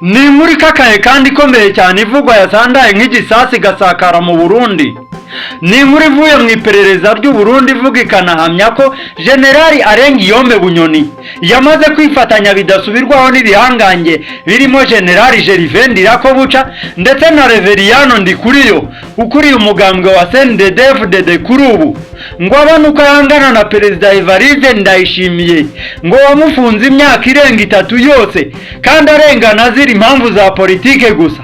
Ni inkuru ikakaye kandi ikomeye cyane ivugwa yasandaye nk'igisasi gasakara mu Burundi. Ni inkuru ivuye mu iperereza ry'u Burundi ivuga ikanahamya ko Generali Arengiyome Bunyoni yamaze kwifatanya bidasubirwaho n'ibihangange birimo Generali Gervais Ndirakobuca ndetse na Reveriyano Ndikuriyo ukuriye umugambwe wa CNDD-FDD kuri ubu, ngo abone uko yangana na Perezida Evariste Ndayishimiye ngo wamufunze imyaka irenga 3 yose kandi arengana azira impamvu za politike gusa.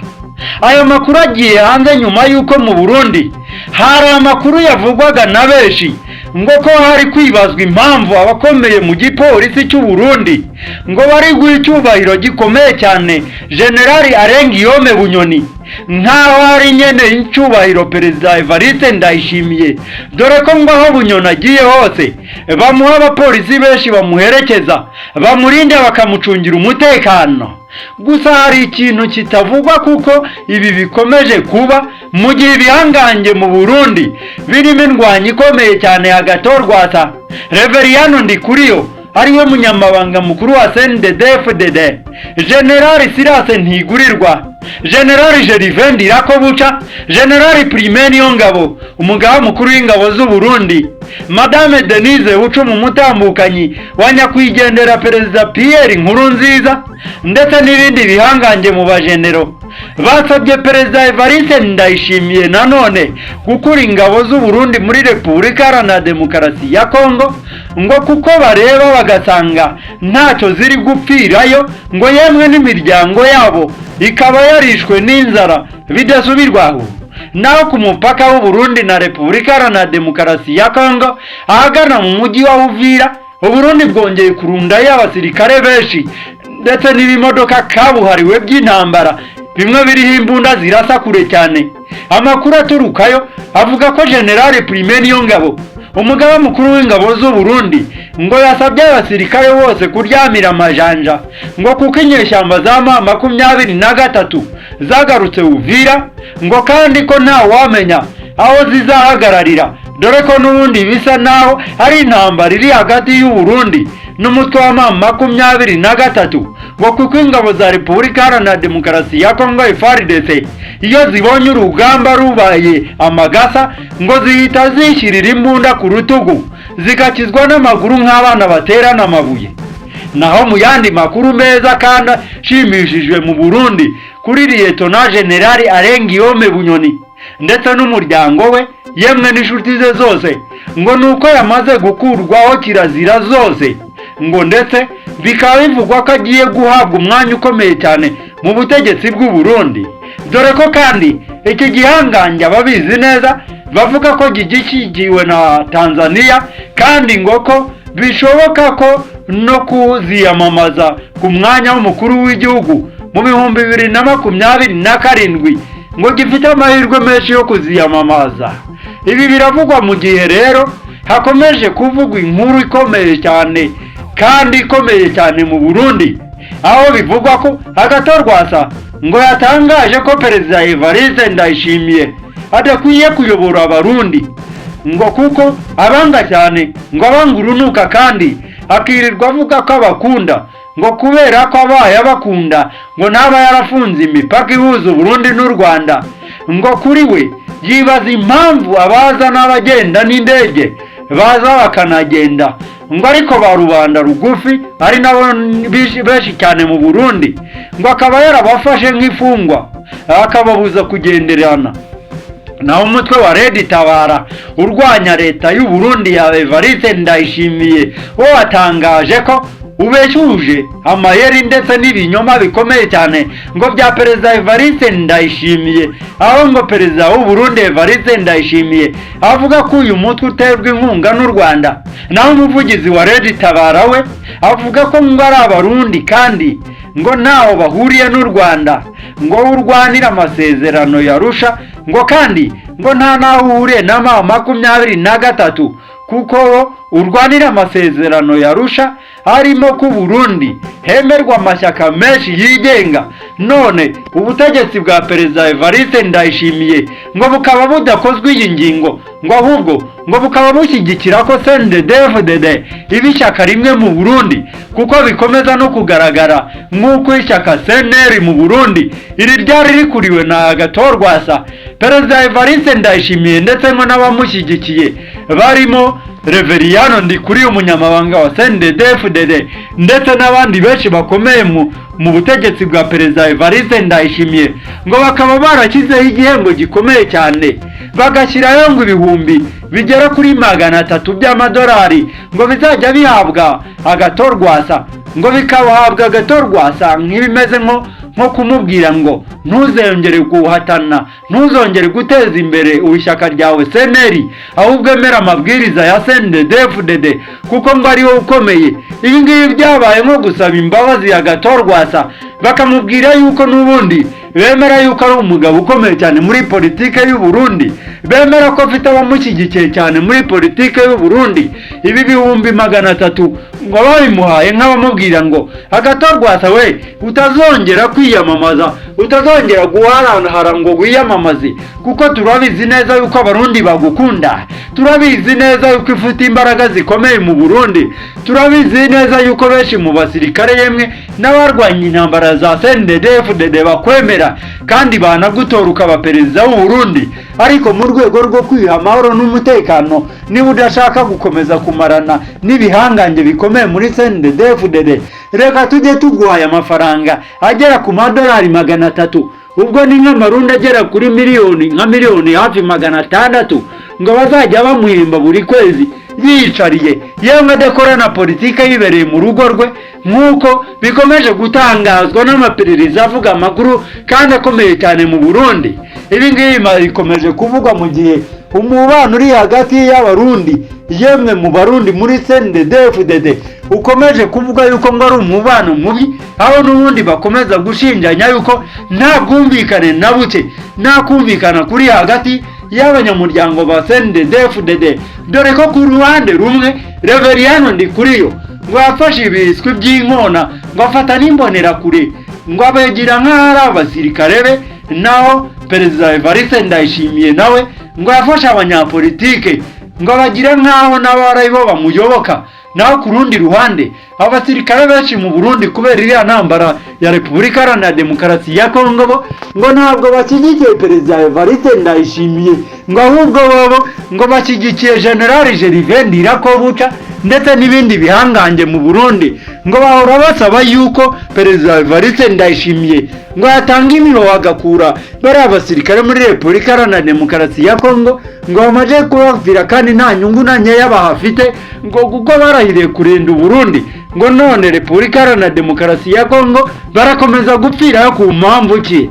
Ayo makuru agiye hanze nyuma yuko mu Burundi hari amakuru yavugwaga na benshi ngo ko hari kwibazwa impamvu abakomeye mu gipolisi cy'u Burundi ngo bari guha icyubahiro gikomeye cyane Generali Arengiyome Bunyoni nkaho hari nyene icyubahiro Perezida Evariste Ndayishimiye, dore ko ngo aho Bunyoni agiye hose bamuha abapolisi benshi bamuherekeza bamurinde bakamucungira umutekano. Gusa hari ikintu kitavugwa kuko ibi bikomeje kuba mu gihe ibihangange mu Burundi birimo indwanyi ikomeye cyane hagatorwasa Reveriyano Ndikuriyo ariwe munyamabanga mukuru wa CNDD-FDD, Generali Sirase Ntigurirwa, Generali Gervais Ndirakobuca, Generali Prime Niyongabo umugaba mukuru w'ingabo z'u Burundi, Madame Denise Hucumu umutambukanyi wa nyakwigendera Perezida Pierre Nkurunziza ndetse n'ibindi bihangange mu bajenero basabye Perezida Evariste Ndayishimiye nanone gukura ingabo z'u Burundi muri Repubulika Iharanira Demokarasi ya Kongo ngo kuko bareba bagasanga ntacyo ziri gupfirayo ngo yemwe n'imiryango yabo ikaba yarishwe n'inzara bidasubirwaho. Naho ku mupaka w'u Burundi na Repubulika Iharanira Demokarasi ya Kongo ahagana mu mujyi wa Uvira, u Burundi bwongeye kurundayo abasirikare benshi ndetse n'ibimodoka kabuhariwe by'intambara bimwe biriho imbunda zirasa kure cyane. Amakuru aturukayo avuga ko Generali Prime Niyongabo umugaba mukuru w'ingabo z'u Burundi ngo yasabye abasirikare bose kuryamira amajanja ngo kuko inyeshyamba za M23 zagarutse Uvira ngo kandi ko nta wamenya aho zizahagararira, dore ko n'ubundi bisa naho ari intambara iri hagati y'u Burundi n'umutwe wa M23 ngo kuko ingabo za Repubulika Iharanira Demokarasi ya Kongo FARDC iyo zibonye urugamba rubaye amagasa ngo zihita zishyirira imbunda ku rutugu zigakizwa n'amaguru nk'abana baterana amabuye. Naho mu yandi makuru meza kandi shimishijwe mu Burundi kuri Lieutenant Generali Arengiyome Bunyoni ndetse n'umuryango we yemwe n'inshuti ze zose ngo nuko yamaze gukurwaho kirazira zose ngo ndetse bikaba bivugwa ko agiye guhabwa umwanya ukomeye cyane mu butegetsi bw'u Burundi, dore ko kandi iki gihangange ababizi neza bavuga ko gishyigikiwe na Tanzania kandi ngo ko bishoboka ko no kuziyamamaza ku mwanya w'umukuru w'igihugu mu 2027 ngo gifite amahirwe menshi yo kuziyamamaza. Ibi biravugwa mu gihe rero hakomeje kuvugwa inkuru ikomeye cyane kandi ikomeye cyane mu Burundi, aho bivugwa ko agatorwasa ngo yatangaje ko Perezida Evariste Ndayishimiye adakwiye kuyobora abarundi ngo kuko abanga cyane ngo abangurunuka kandi akirirwa avuga ko abakunda ngo kubera ko abaye abakunda ngo naba yarafunze imipaka ihuza Burundi n'u Rwanda ngo kuri we yibaza impamvu abaza n'abagenda n'indege baza bakanagenda ngo ariko ba rubanda rugufi ari nabo benshi cyane mu Burundi ngo akaba yarabafashe nk'ifungwa akababuza kugenderana. Naho umutwe wa Red Tabara urwanya leta y'u Burundi ya Evariste Ndayishimiye wo watangaje ko ubeshyuje amayeri ndetse n'ibinyoma bikomeye cyane ngo bya Perezida Evariste Ndayishimiye, aho ngo Perezida w'u Burundi Evariste Ndayishimiye avuga ko uyu mutwe uterwa inkunga n'u Rwanda. Naho umuvugizi wa Red Tabara we avuga ko ngo ari abarundi kandi ngo ntaho bahuriye n'u Rwanda ngo urwanira amasezerano yarusha ngo kandi ngo nta naho uhuriye na M23 kuko urwanira amasezerano yarusha harimo ku Burundi hemerwa amashyaka menshi yigenga none ubutegetsi bwa Perezida Evariste Ndayishimiye ngo bukaba budakozwe iyi ngingo, ngo ahubwo ngo bukaba bushyigikira ko CNDD-FDD iba ishyaka rimwe mu Burundi, kuko bikomeza no kugaragara nk'uko ishyaka CNL mu Burundi iri ryari rikuriwe na Agathon Rwasa. Perezida Evariste Ndayishimiye ndetse ngo n'abamushyigikiye barimo Reveriyano Ndikuriye umunyamabanga wa CNDD-FDD ndetse n'abandi benshi bakomeye mu butegetsi bwa Perezida Evariste Ndayishimiye, ngo bakaba barashyizeho igihembo gikomeye cyane, bagashyiraho ngo ibihumbi bigera kuri 300 by'amadolari ngo bizajya bihabwa Agathon Rwasa, ngo bikahabwa Agathon Rwasa nk'ibimeze nko kumubwira ngo ntuzongere guhatana, ntuzongere guteza imbere ishyaka ryawe CNL, ahubwo emera amabwiriza ya CNDD-FDD kuko ngo ariwe ukomeye. Ibi ngibi byabaye nko gusaba imbabazi ya Agathon Rwasa, bakamubwira yuko n'ubundi bemera yuko ari umugabo ukomeye cyane muri politike y'u Burundi, bemera ko afite abamushyigikiye cyane muri politike y'u Burundi. Ibi bihumbi 300 ngo babimuhaye nk'abamubwira ngo Agathon Rwasa we utazongera kwiyamamaza, utazongera guharahara ngo wiyamamaze, kuko turabizi neza yuko abarundi bagukunda, turabizi neza yuko ufite imbaraga zikomeye mu Burundi, turabizi neza yuko benshi mu basirikare yemwe n'abarwanya intambara za CNDD-FDD bakwemera kandi banagutora ukaba perezida w'u Burundi. Ariko mu rwego rwo kwiha amahoro n'umutekano, niba udashaka gukomeza kumarana n'ibihangange bikomeye muri CNDD-FDD, reka tujye tuguhaye amafaranga agera ku madolari 300, ubwo ni nk'amarundi agera kuri miliyoni hafi 600, ngo bazajya bamuhemba buri kwezi yicariye, yewe adakora na politike yibereye mu rugo rwe, nk'uko bikomeje gutangazwa n'amaperereza avuga amakuru kandi akomeye cyane mu Burundi. Ibi ngibi bikomeje kuvugwa mu gihe umubano uri hagati y'abarundi, yemwe mu barundi muri CNDD-FDD ukomeje kuvuga yuko ngo ari umubano mubi, aho n'ubundi bakomeza gushinjanya yuko nta bwumvikane na buke, nta kumvikana kuri hagati y'abanyamuryango ba CNDD-FDD, dore ko ku ruhande rumwe Reveriyano Ndikuriye ngo yafashe ibiswi by'inkona ngo afata n'imbonerakure ngo abegira nk'ahari abasirikare be, naho Perezida Evariste Ndayishimiye nawe ngo yafashe abanyapolitike ngo bagira nk'aho n'abari bo bamuyoboka. Naho ku rundi ruhande abasirikare benshi mu Burundi kubera iriya ntambara ya Repubulika Iharanira Demokarasi ya Kongo ngo ntabwo bashyigikiye Perezida Evariste Ndayishimiye, ngo ahubwo bobo ngo bashyigikiye General Gervais Ndirakobuca ndetse n'ibindi bihangange mu Burundi, ngo bahora basaba yuko Perezida Evariste Ndayishimiye ngo yatanga imiro agakura bari abasirikare muri Repubulika Iharanira Demokarasi ya Kongo, ngo bamaze kubavira kandi nta nyungu na nkeya bahafite, ngo kuko barahiriye kurinda Burundi, ngo none Repubulika Iharanira Demokarasi ya Kongo barakomeza gupfirayo ku mpamvu ki?